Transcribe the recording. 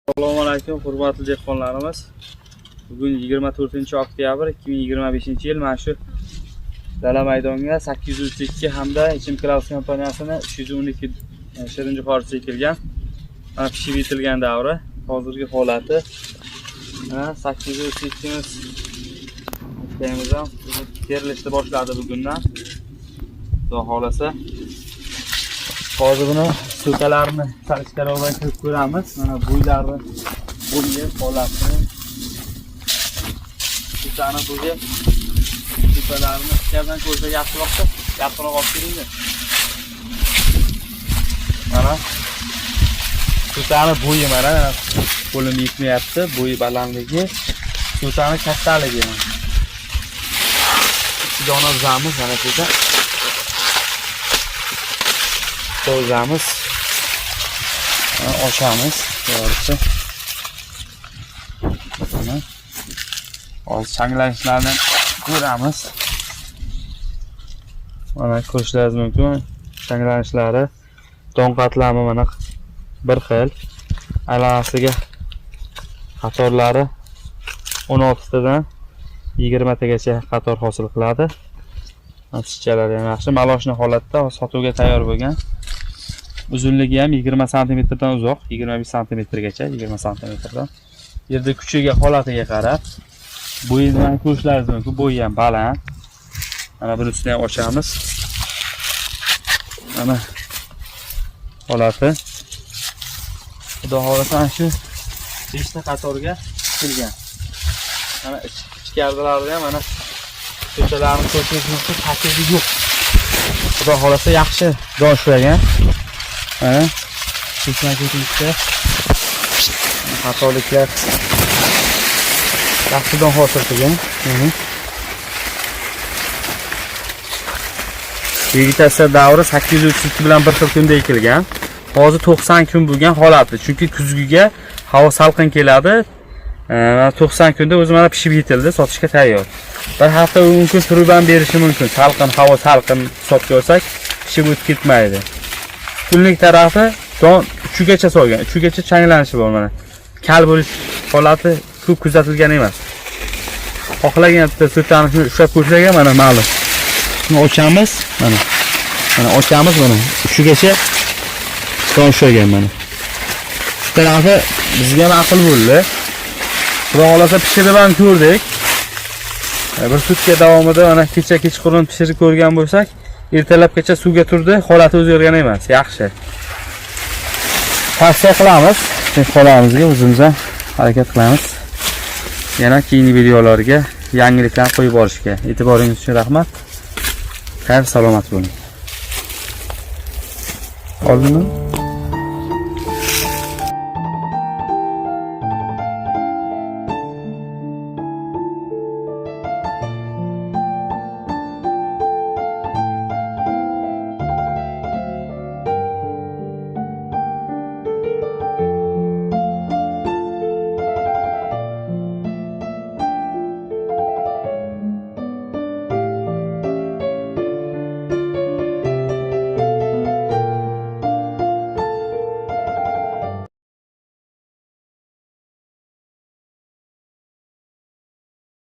Assalomu alaykum, hurmatli dehqonlarimiz. Bugun 24-oktyabr 2025-yil mana shu dala maydonga 802 hamda Ichim Kraus kompaniyasining 312 shirin jo'xorisi ekilgan. Mana pishib yetilgan davri. Hozirgi holati 802 miz terilishni boshladi bugundan. Xudo xolasa hozir buni so'kalarini sarishkaroqdan kirib ko'ramiz. Mana bo'ylarni bo'lgan holatini so'kani bo'yi so'kalarini ichkaridan ko'rsa yaxshiroqda yaqinroq olib keling. Mana so'kani bo'yi mana qo'lim yetmayapti, bo'yi balandligi, so'kani kattaligi. Dona zamiz mana shuda qo'yamiz, oshamiz, to'g'risi. Hozir changlanishlarni ko'ramiz. Mana ko'rishingiz mumkin. Changlanishlari, to'nqatlami mana bir xil. Aylanasiga qatorlari 16 tadan 20 tagacha qator hosil qiladi. Pishchalari ham yaxshi, maloshni holatda sotuvga tayyor bo'lgan. Uzunligi ham 20 sm dan uzoq, 25 sm gacha, 20 sm dan. Yerda kuchiga, holatiga qarab bo'yidan ko'rishlaringiz mumkin. Bo'yi ham baland. Mana buni ustidan ham ochamiz. Mana holati. Xudo xolasa shu 5 ta qatorga tikilgan. Mana ichkarilarida ham mana ko'chalarni ko'rishingiz mumkin, taklifi yo'q. Xudo xolasa yaxshi joy ushlagan. Mana ko'chma-ko'chlikda xatoliklar yaxshidan hosil qilgan. Vegetatsiya davri 832 bilan bir xil kunda ekilgan. Hozir 90 kun bo'lgan holati. Chunki kuzgiga havo salqin keladi. 90 kunda o'zi mana pishib yetildi, sotishga tayyor. Bir hafta mumkin turib ham berishi mumkin. Salqin, havo salqin sotib olsak, pishib o'tib ketmaydi. Kunlik tarafi 3gacha solgan. 3gacha changlanishi bor mana. Kal bo'lish holati ko'p kuzatilgan emas. Xohlagan so'tani ushlab ko'rsaga mana ma'lum. Shuni ochamiz, mana. Mana ochamiz mana. 3gacha ushlagan mana. Shu tarafi bizga ma'qul bo'ldi. Xudo xolasa pishirib ham ko'rdik. Bir sutka davomida mana kecha kechqurun pishirib ko'rgan bo'lsak, ertalabgacha suvga turdi, holati o'zgargan emas, yaxshi. Tavsiya qilamiz, holamizga o'zimiz ham harakat qilamiz. Yana keyingi videolarga yangiliklar qo'yib borishga. E'tiboringiz uchun rahmat. Xayr, salomat bo'ling. Oldinmi?